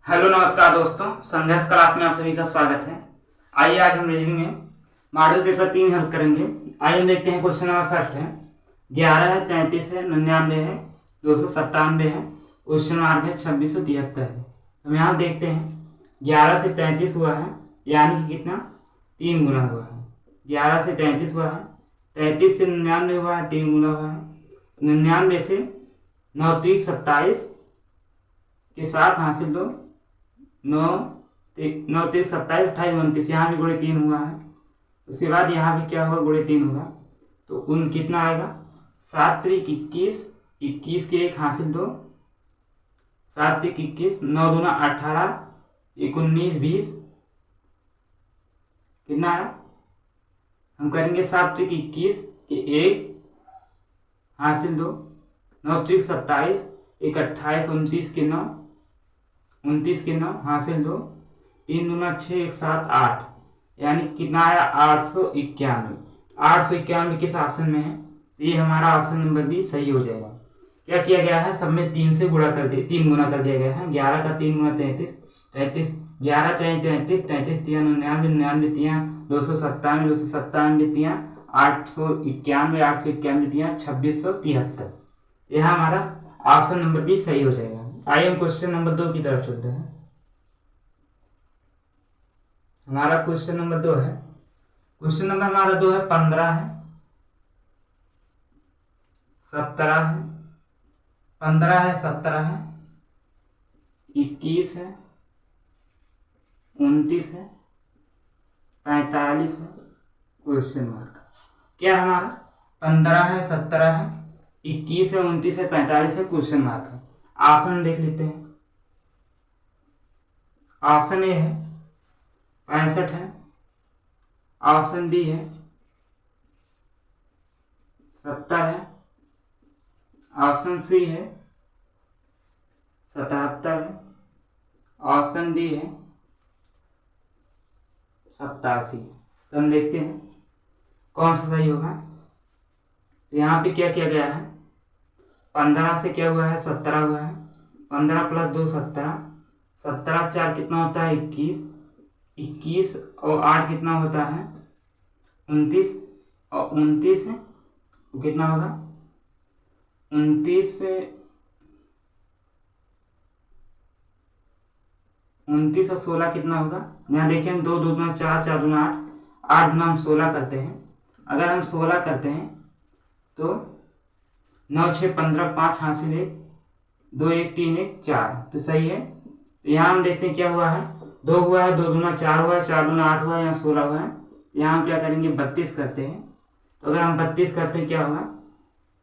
Hello नमस्कार दोस्तों, संघर्ष क्लास में आप सभी का स्वागत है। आइए आज हम रीजनिंग में मॉडल पेपर 3 हल करेंगे। आइए हम देखते हैं। क्वेश्चन नंबर फर्स्ट है 11 है, 33 है, 99 है, 297 है, क्वेश्चन मार्क है 2673 है। हम यहाँ देखते हैं 11 से 33 हुआ है, यानी कि कितना 3 गुना हुआ है। 11 से 33 हुआ है, 33 से 99 हुआ है, 3 गुना हुआ है। 99 से 9 30 27 के साथ हासिल दो 9 30 27 28 29, यहाँ भी गुणे 3 हुआ है। उसके बाद यहाँ भी क्या होगा, गुणे 3 होगा। तो उन कितना आएगा 7 3 21, 21 के एक हासिल दो 7 3 21, 9 दूना 18, 19 20, कितना है हम करेंगे 7 3 21 के एक हासिल दो 9 3 27, 1 28, 29 के 9, 29 के 9 हासिल दो 3 दूना 6, 1 7 8, यानी कितना आया 891। 891 किस ऑप्शन में है? ये हमारा ऑप्शन नंबर बी सही हो जाएगा। क्या किया गया है, सब में 3 से गुणा कर दिया, 3 गुना कर दिया गया है। 11 का 3 गुना 33, 33 11 3 33, 33 3 99, 99 3 297, 297 3 891, 891 3 2673। यह हमारा ऑप्शन नंबर बी सही हो जाएगा। आइए हम क्वेश्चन नंबर 2 की तरफ चलते हैं। हमारा क्वेश्चन नंबर 2 है, क्वेश्चन नंबर हमारा 2 है 15 है, 17 है, 15 है, 17 है, 21 है, 29 है, 45 है, क्वेश्चन मार्क। क्या हमारा 15 है, 17 है, 21 है, 29 है, 45 है, क्वेश्चन मार्क है। ऑप्शन देख लेते हैं। ऑप्शन ए है 65 है, ऑप्शन बी है 70 है, ऑप्शन सी है 77 है, ऑप्शन डी है 87। तो हम देखते हैं कौन सा सही होगा। तो यहाँ पे क्या किया गया है, 15 से क्या हुआ है 17 हुआ है, 15 + 2 17, 17 4 कितना होता है 21, 21 और 8 कितना होता है 29, और 29 है तो कितना होगा 29 से 29 और 16 कितना होगा। यहाँ देखिए हम 2 दूना 4, 4 दूना 8, 8 दूना हम 16 करते हैं। अगर हम 16 करते हैं तो 9 6 15, 5 हासिल 1, 2 1 3 1 4, तो सही है। तो यहाँ हम देखते हैं क्या हुआ है, 2 हुआ है, 2 दूना 4 हुआ है, 4 दूना 8 हुआ है, यहाँ 16 हुआ है। यहाँ हम क्या करेंगे 32 करते हैं। तो अगर हम 32 करते हैं क्या होगा,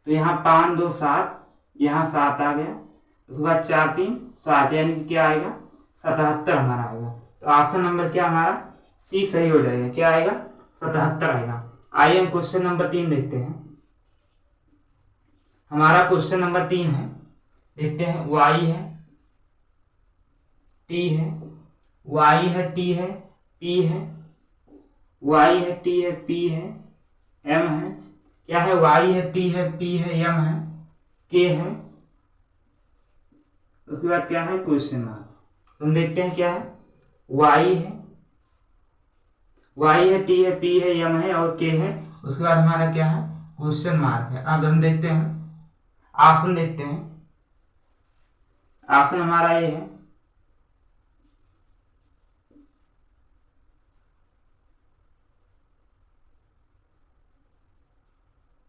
तो यहाँ 5 2 7, यहाँ 7 आ गया, उसके बाद 4 3 7, यानी कि क्या आएगा 77 हमारा आएगा। तो ऑप्शन नंबर क्या हमारा सी सही हो जाएगा। क्या आएगा 77 आएगा। आइए हम क्वेश्चन नंबर 3 देखते हैं। हमारा क्वेश्चन नंबर 3 है, देखते हैं y है, t है, y है, t है, p है, y है, t है, p है, m है। क्या है, y है, t है, p है, m है, k है, उसके बाद क्या है क्वेश्चन मार्क। तुम देखते हैं क्या है, y है, t है, p है, m है और k है, उसके बाद हमारा क्या है क्वेश्चन मार्क है। अब हम देखते हैं ऑप्शन, देखते हैं ऑप्शन हमारा ये है,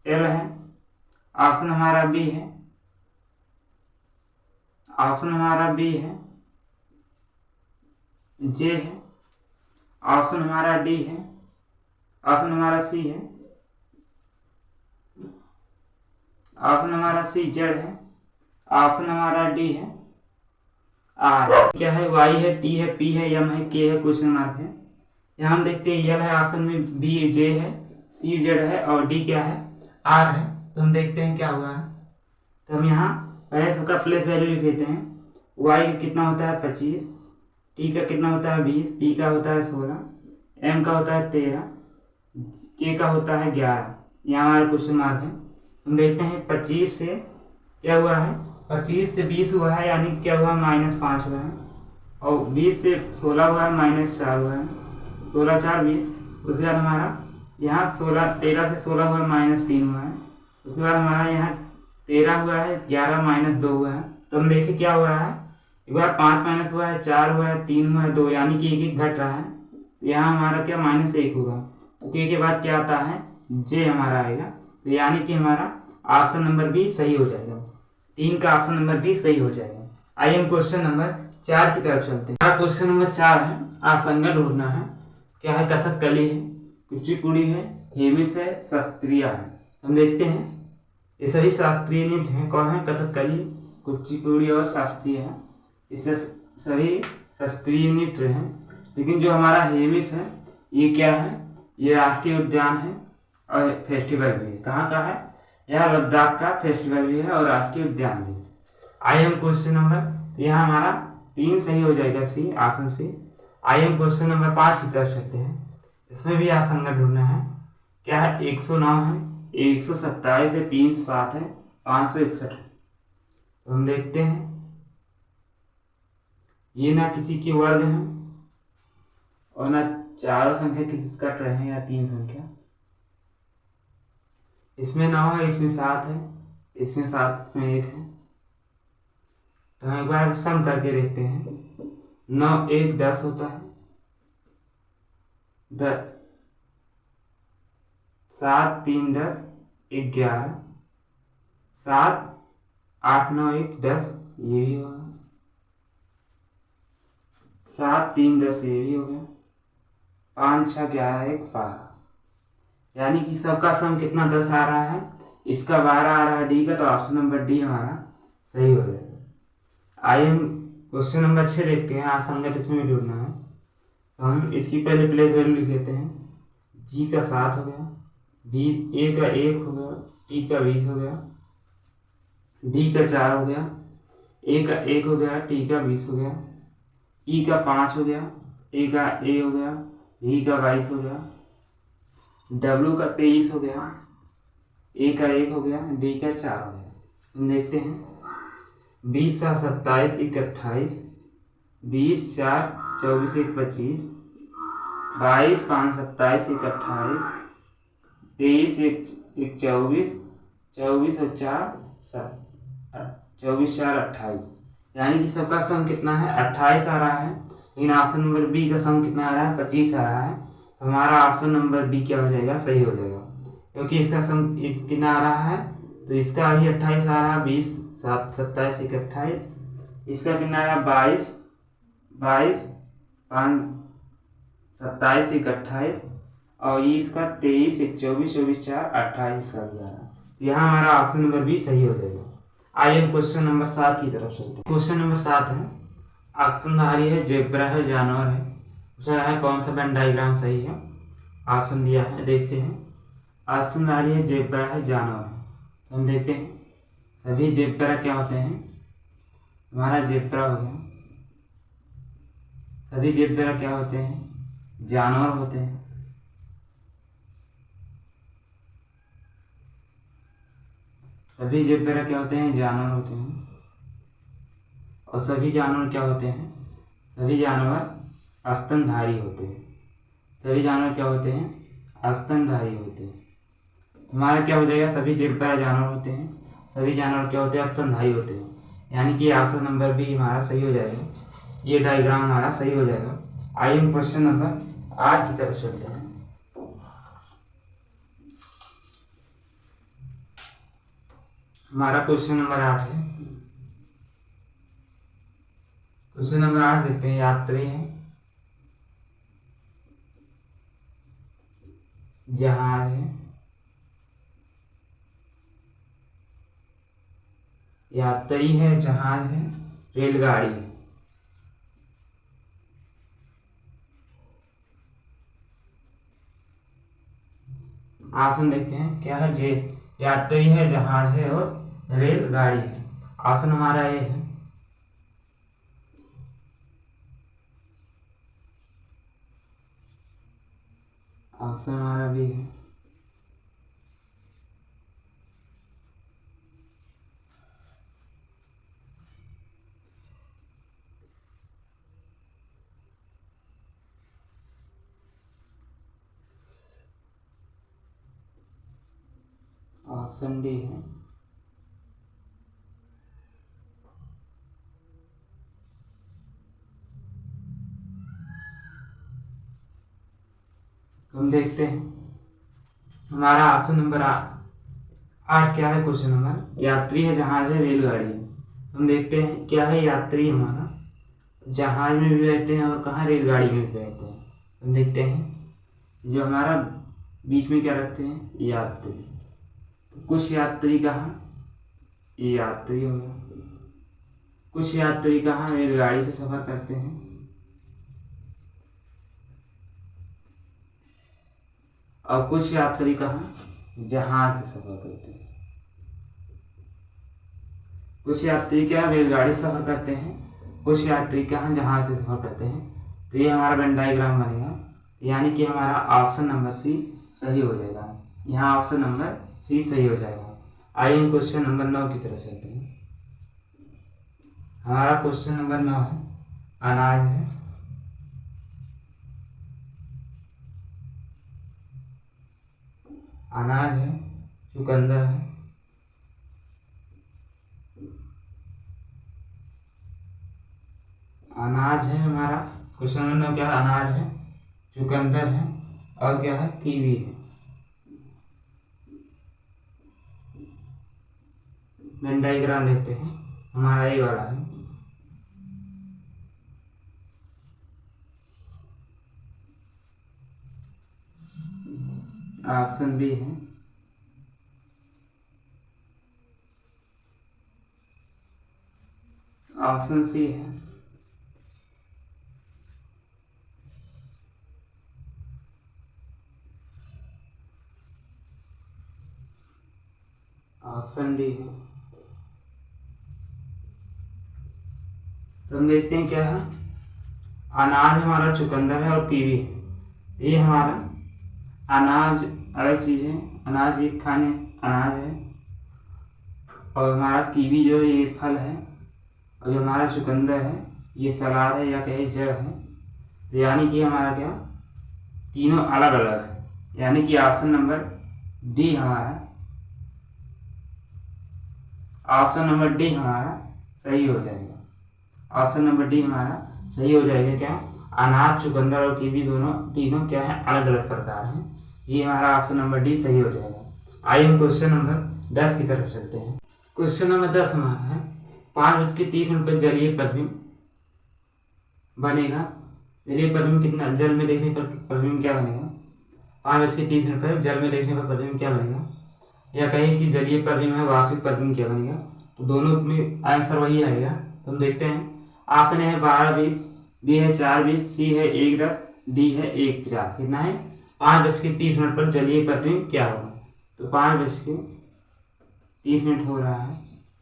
एल है, ऑप्शन हमारा बी है, ऑप्शन हमारा बी है, जे है, ऑप्शन हमारा डी है, ऑप्शन हमारा सी है, ऑप्शन हमारा सी जेड है, ऑप्शन हमारा डी है, आर। क्या है, वाई है, टी है, पी है, एम है, के है, क्वेश्चन मार्क है। यहाँ हम देखते हैं एल है ऑप्शन में, बी जे है, सी जेड है और डी क्या है आर है। तो हम देखते हैं क्या हुआ है। तो हम यहाँ पहले सबका प्लेस वैल्यू लिख लेते हैं। वाई का कितना होता है 25, टी का कितना होता है 20, पी का होता है 16, एम का होता है 13, के का होता है 11। यहाँ हमारा क्वेश्चन मार्क है। हम देखते हैं 25 से क्या हुआ है, 25 से 20 हुआ है, यानी क्या हुआ -5 हुआ है। और 20 से 16 हुआ है, -4 हुआ है, 16 4 20। उसके बाद हमारा यहाँ 13 से 16 हुआ है, -3 हुआ है। उसके बाद हमारा यहाँ 13 हुआ है, 11 -2 हुआ है। तो हम देखें क्या हुआ है, एक बार 5 माइनस हुआ है, 4 हुआ है, 3 हुआ है, 2, यानी कि एक घट रहा है। तो यहाँ हमारा क्या -1 होगा। तो के बाद क्या आता है, जे हमारा आएगा। तो यानी कि हमारा ऑप्शन नंबर बी सही हो जाएगा, 3 का ऑप्शन नंबर बी सही हो जाएगा। आइए हम क्वेश्चन नंबर 4 की तरफ चलते हैं। हमारा क्वेश्चन नंबर 4 है, आसंगा ढूंढना है। क्या है, कथकली है, कुचिपुड़ी है, हेमिस है, शास्त्रीय है। हम देखते हैं ये सभी शास्त्रीय नृत्य हैं। कौन है, कथकली, कुचिपुड़ी और शास्त्रीय है। इससे सभी शास्त्रीय नृत्य हैं। लेकिन जो हमारा हेमिस है ये क्या है, ये राष्ट्रीय उद्यान है और फेस्टिवल भी है। कहाँ का है, यह लद्दाख का फेस्टिवल भी है और राष्ट्रीय उद्यान भी है। आइए हम क्वेश्चन नंबर, तो यहाँ हमारा 3 सही हो जाएगा, सी, ऑप्शन सी। आइए हम क्वेश्चन नंबर 5 की तरफ चलते हैं। इसमें भी आसंगा ढूंढना है। क्या है, 109 है, 127 है, 307 है, 561 है। तो हम देखते हैं, ये ना किसी की वर्ग है और ना चारों संख्या किसी से कट रहे हैं या 3 संख्या। इसमें 9 है, इसमें 7 है, इसमें 7 में 1 है। तो हम एक बार सम करके देखते हैं। 9 1 10 होता है, 7 3 10 11, 7 8 9 1 10, ये भी होगा, 7 3 10, ये भी हो गया, 5 6 11 1 12। यानी कि सबका सम कितना 10 आ रहा है, इसका 12 आ रहा है डी का। तो ऑप्शन नंबर डी हमारा सही हो जाएगा। आइए हम क्वेश्चन नंबर 6 देखते हैं। आसंगत इसमें भी ढूंढना है। तो हम इसकी पहले प्लेस वैल्यू लिख लेते हैं। जी का 7 हो गया, बी ए का 1 हो गया, टी का 20 हो गया, डी का 4 हो गया, ए का 1 हो गया, टी का 20 हो गया, ई का 5 हो गया, ए का ए हो गया, वी का 22 हो गया, डब्ल्यू का 23 हो गया, ए का 1 हो गया, डी का 4 हो गया। हम देखते हैं 20 7 27 1 28, 20 4 24 1 25, 22 5 27 1 28, 23 1 24, 24 और 4 7, 24 4 28। यानी कि सबका सम कितना है, 28 आ रहा है। लेकिन ऑप्शन नंबर बी का सम कितना आ रहा है, 25 आ रहा है। तो हमारा ऑप्शन नंबर बी क्या हो जाएगा, सही हो जाएगा। क्योंकि इसका सम कितना आ रहा है, तो इसका भी 28 आ रहा है, 20 7 27 1 28। इसका कितना आ रहा है, 22 22 5 27 1 28, और ये इसका 23 1 24 24 4 28 का भी आ रहा है। यहाँ हमारा ऑप्शन नंबर बी सही हो जाएगा। आइए हम क्वेश्चन नंबर 7 की तरफ चलते हैं। क्वेश्चन नंबर 7 है, स्तनधारी है, जेब्रा है, जानवर है। पूछा है कौन सा वेन डायग्राम सही है। ऑप्शन दिया है, देखते हैं। स्तनधारी है, जेब्रा है, जानवर है। तो हम देखते हैं सभी जेब्रा क्या होते हैं, हमारा जेब्रा हो गया। सभी जेब्रा क्या होते हैं, जानवर होते हैं। सभी जेब्रा क्या होते हैं, जानवर होते हैं। और सभी जानवर क्या होते हैं, सभी जानवर स्तनधारी होते हैं। सभी जानवर क्या होते हैं, स्तनधारी होते हैं। हमारा क्या हो जाएगा, सभी जेब्रा जानवर होते हैं, सभी जानवर क्या होते हैं, स्तनधारी होते हैं। यानी कि ऑप्शन नंबर बी हमारा सही हो जाएगा, ये डायग्राम हमारा सही हो जाएगा। आइए हम क्वेश्चन नंबर 8 की तरफ चलते हैं। हमारा क्वेश्चन नंबर 8 है। क्वेश्चन नंबर 8 देखते हैं। यात्री है, जहाज है, यात्री है, जहाज है, रेलगाड़ी है। ऑप्शन देखते हैं क्या है, जे यात्री है, जहाज है और रेलगाड़ी है। ऑप्शन हमारा ए है। ऑप्शन हमारा बी है। ऑप्शन डी है। हम देखते हैं हमारा ऑप्शन नंबर 8 क्या है। क्वेश्चन नंबर, यात्री है, जहाज है, रेलगाड़ी है। हम देखते हैं क्या है। यात्री हमारा जहाज में भी बैठते हैं और कहाँ, रेलगाड़ी में भी बैठते हैं। हम देखते हैं जो हमारा बीच में क्या रखते हैं, यात्री। तो कुछ यात्री कहाँ, ये यात्री हो गया। कुछ यात्री कहाँ, रेलगाड़ी से सफर करते हैं, और कुछ यात्री कहाँ, जहाज से सफर करते हैं। कुछ यात्री क्या रेलगाड़ी से सफर करते हैं, कुछ यात्री कहाँ, जहाज से सफर करते हैं। तो ये हमारा वेन डायग्राम बनेगा, यानी कि हमारा ऑप्शन नंबर सी सही हो जाएगा। यहाँ ऑप्शन नंबर सी सही हो जाएगा। आइए हम क्वेश्चन नंबर 9 की तरफ चलते हैं। हमारा क्वेश्चन नंबर 9 है, अनाज है, अनाज है, चुकंदर है, अनाज है हमारा। क्वेश्चन नंबर क्या है, अनाज है, चुकंदर है, और क्या है, कीवी है। वेन डायग्राम देखते हैं, हमारा ये वाला है। ऑप्शन बी है। ऑप्शन सी है। ऑप्शन डी है। तो हम देखते हैं क्या है, अनाज हमारा, चुकंदर है, और कीवी है। ये हमारा अनाज अलग चीज है, अनाज एक खाने अनाज है, और हमारा कीवी जो है ये फल है, और जो हमारा चुकंदर है ये सलाद है या कहे जड़ है। तो यानी कि हमारा क्या, तीनों अलग अलग है, यानी कि ऑप्शन नंबर डी हमारा, ऑप्शन नंबर डी हमारा सही हो जाएगा। ऑप्शन नंबर डी हमारा सही हो जाएगा। क्या, अनाज, चुकंदर और कीवी दोनों तीनों क्या है, अलग अलग प्रकार हैं। ये हमारा ऑप्शन नंबर डी सही हो जाएगा। आइए हम क्वेश्चन नंबर 10 की तरफ चलते हैं। क्वेश्चन नंबर 10 हमारा है, 5:30 पर जलीय प्रतिबिंब बनेगा। जलीय प्रतिबिंब कितना, जल में देखने पर प्रतिबिंब क्या बनेगा। 5:30 पर जल में देखने पर प्रतिबिंब क्या बनेगा, या कहें कि जलीय प्रतिबिंब है, वास्तविक प्रतिबिंब क्या बनेगा। तो दोनों में आंसर वही आएगा। तो हम देखते हैं, ऑप्शन है 12:20, बी है 4:20, सी है 1:10, डी है 1:50। कितना है, 5:30 पर जलीय प्रतिबिंब क्या होगा। तो 5:30 हो रहा है,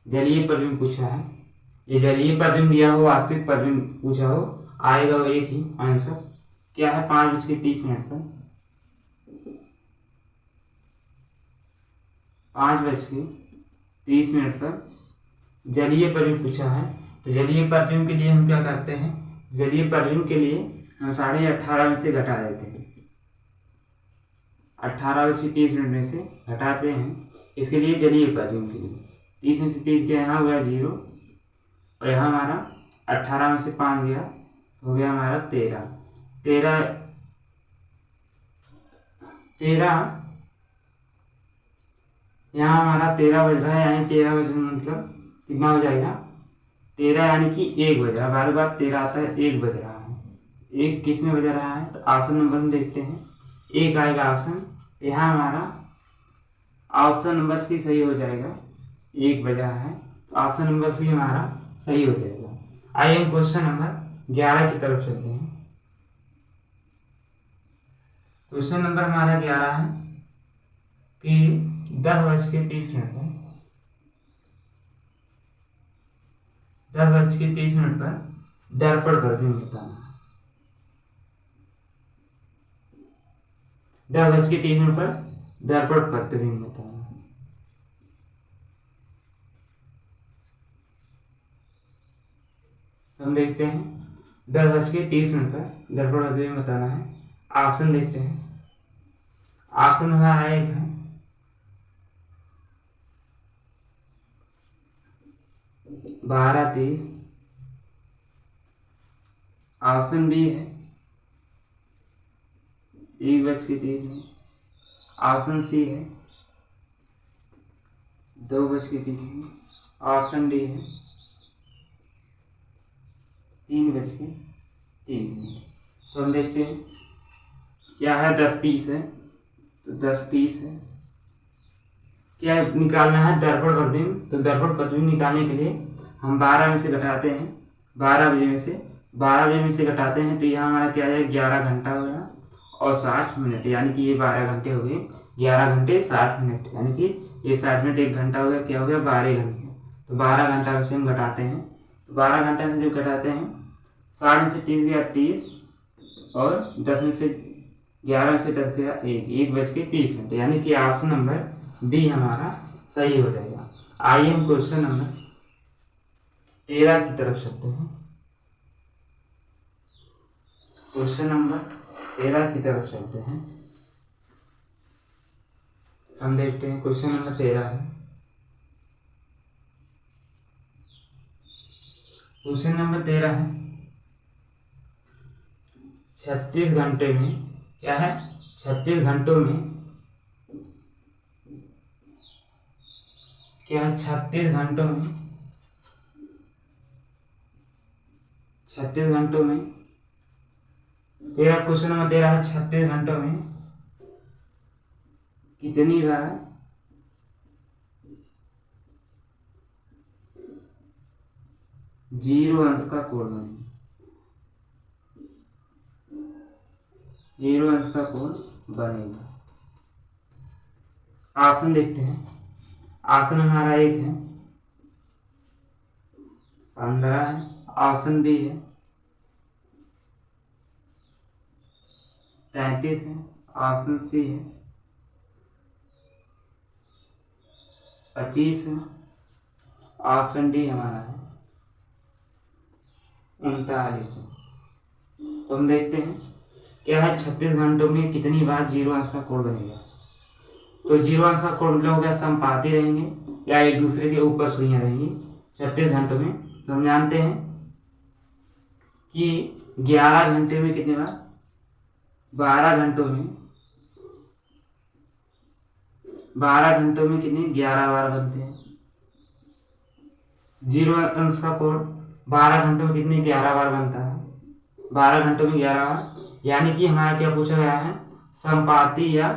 जलीय प्रतिबिंब पूछा है। ये जलीय प्रतिबिंब दिया हो, वास्तविक प्रतिबिंब पूछा हो, आएगा वो एक ही आंसर। क्या है, 5:30 पर, 5:30 पर जलीय प्रतिबिंब पूछा है। तो जलीय प्रतिबिंब के लिए हम क्या करते हैं, जलीय प्रतिबिंब के लिए हम 18:30 में से घटा देते हैं। 18:30 में से घटाते हैं, इसके लिए जलीय प्रतिबिंब के लिए 30 में से 30 गया, यहाँ हुआ 0, और यहाँ हमारा 18 में से 5 गया, हो गया हमारा 13। यहाँ हमारा 13 बज रहा है, यानी 13 बजने मतलब कितना हो जाएगा, 13 यानी कि 1 बज रहा है। बार बार 13 आता है, 1 बज रहा है। 1 किस में बज रहा है, तो ऑप्शन नंबर में देखते हैं, 1 आएगा ऑप्शन। यहाँ हमारा ऑप्शन नंबर सी सही हो जाएगा, 1 बजा है, तो ऑप्शन नंबर सी हमारा सही हो जाएगा। आइए हम क्वेश्चन नंबर 11 की तरफ चलते हैं। क्वेश्चन नंबर हमारा 11 है कि 10:30 पर 10:30 पर दर्पण प्रतिबिंब बताना है। 10:30 पर दर्पण प्रतिबिंब बताना है। हम देखते हैं 10:30 पर दर्पण प्रतिबिंब बताना है। ऑप्शन देखते हैं, ऑप्शन हमारा एक है 12:30। ऑप्शन बी है 1:30। ऑप्शन सी है 2:30। ऑप्शन डी है 3:30। तो हम देखते हैं क्या है। 10:30 है तो 10:30 है। क्या निकालना है दर्पण प्रतिबिंब। तो दर्पण प्रतिबिंब निकालने के लिए हम 12 में से घटाते हैं। 12 बजे में से घटाते हैं तो यहाँ हमारा क्या है 11 घंटा हो गया और 60 मिनट, यानी कि ये 12 घंटे हो गए। 11 घंटे 60 मिनट, यानी कि ये 60 मिनट 1 घंटा हो गया, क्या हो गया 12 घंटे। तो 12 घंटा से हम घटाते हैं। तो 12 घंटा से जब घटाते हैं 60 में से 3 गया 30 और 10 में से 11 में से 10 गया 1:30, यानी कि ऑप्शन नंबर बी हमारा सही हो जाएगा। आइए हम क्वेश्चन नंबर 13 की तरफ चलते हैं। क्वेश्चन नंबर 13 की तरफ चलते हैं। हम देखते हैं क्वेश्चन नंबर 13 है। क्वेश्चन नंबर 13 है 36 घंटे में क्या है 36 घंटों में क्या है 36 घंटों में 36 घंटों में 13 क्वेश्चन नंबर 13 है 36 घंटों में कितनी बार 0 अंश का कोण बनेगा। 0 अंश का कोण बनेगा। ऑप्शन देखते हैं। ऑप्शन हमारा 1 है 15 है। ऑप्शन बी है 33 है। ऑप्शन सी है 25 है। ऑप्शन डी हमारा है 39 है। तो हम देखते हैं क्या है 36 घंटों में कितनी बार 0 अंश का कोण बनेगा। तो 0 अंश का कोण मतलब हो गया समपाती रहेंगे या एक दूसरे के ऊपर सुइयां रहेंगी 36 घंटों में। तो हम जानते हैं कि 11 घंटे में कितनी बार 12 घंटों में कितनी 11 बार बनते हैं। 0 अंश का कोण 12 घंटों में कितनी 11 बार बनता है। 12 घंटों में 11 बार, यानी कि हमारा क्या पूछा गया है समपाती या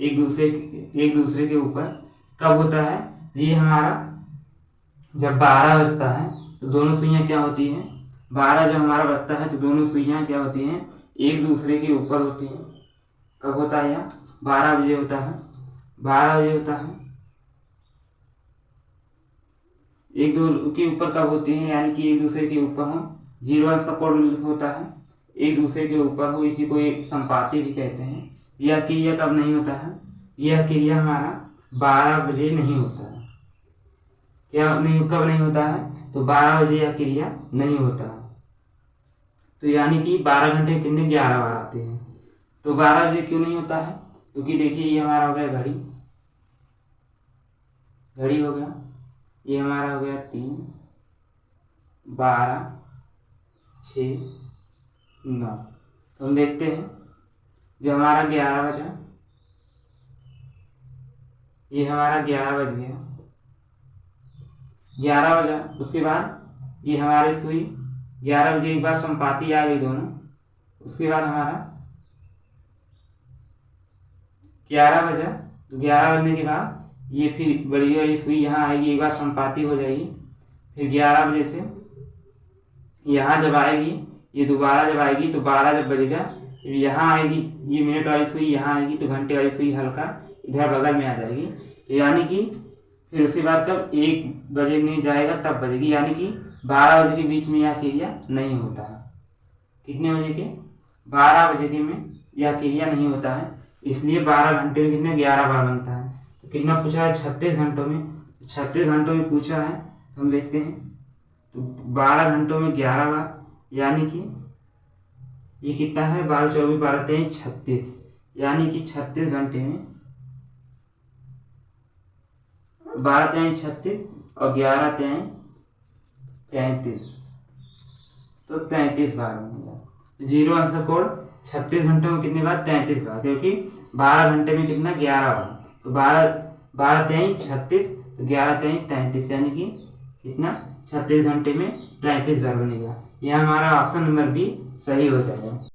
एक दूसरे के ऊपर कब होता है। ये हमारा जब 12 बजता है तो दोनों सुइयां क्या होती हैं 12 जब हमारा बजता है तो दोनों सुइयां क्या होती हैं एक दूसरे के ऊपर होती हैं। कब होता है यह 12 बजे होता है। 12 बजे होता है एक दो के ऊपर कब होती हैं, यानी कि एक दूसरे के ऊपर हो। 0 अंश का कोण होता है एक दूसरे के ऊपर हो, इसी को एक संपाती भी कहते हैं। यह क्रिया कब नहीं होता है, यह क्रिया हमारा 12 बजे नहीं होता है। क्या नहीं कब नहीं होता है तो 12 बजे यह क्रिया नहीं होता है। तो यानी कि 12 घंटे में कितने 11 बार आते हैं। तो 12 बजे क्यों नहीं होता है, क्योंकि देखिए ये हमारा हो गया घड़ी हो गया, ये हमारा हो गया 3 12 6 9। तो हम देखते हैं जो हमारा 11 बजा, ये हमारा 11 बज गया 11 बजा। उसके बाद ये हमारी सुई 11 बजे एक बार संपाती आ गई दोनों। उसके बाद हमारा 11 बजा तो 11 बजने के बाद ये फिर बड़ी वाली सुई यहाँ आएगी, एक बार संपाती हो जाएगी। फिर 11 बजे से यहाँ जब आएगी, ये दोबारा जब आएगी तो 12 जब बजेगा फिर यहाँ आएगी, ये मिनट वाली सुई यहाँ आएगी तो घंटे वाली सुई हल्का इधर बगल में आ जाएगी। तो यानी कि फिर उसके बाद तब 1 बजे नहीं जाएगा तब बजेगी, यानी कि 12 बजे के बीच में यह क्रिया नहीं होता है। कितने बजे के 12 बजे के में यह क्रिया नहीं होता है, इसलिए 12 घंटे में कितने 11 बार बनता है। तो कितना पूछा है 36 घंटों में, 36 घंटों में पूछा है। तो हम देखते हैं तो 12 घंटों में 11 बार, यानी कि ये कितना है 12 24 12 23 36, यानी कि 36 घंटे में 12 23 36 और 11 23 33, तो 33 बार बनेगा। 0 अंश का कोड 36 घंटे में कितनी बार? 33 बार, क्योंकि 12 घंटे में कितना? 11 बार। तो 12 तेईस 36, तो 11 तेईस 33, यानी कि कितना? 36 घंटे में 33 बार बनेगा। यह हमारा ऑप्शन नंबर बी सही हो जाएगा।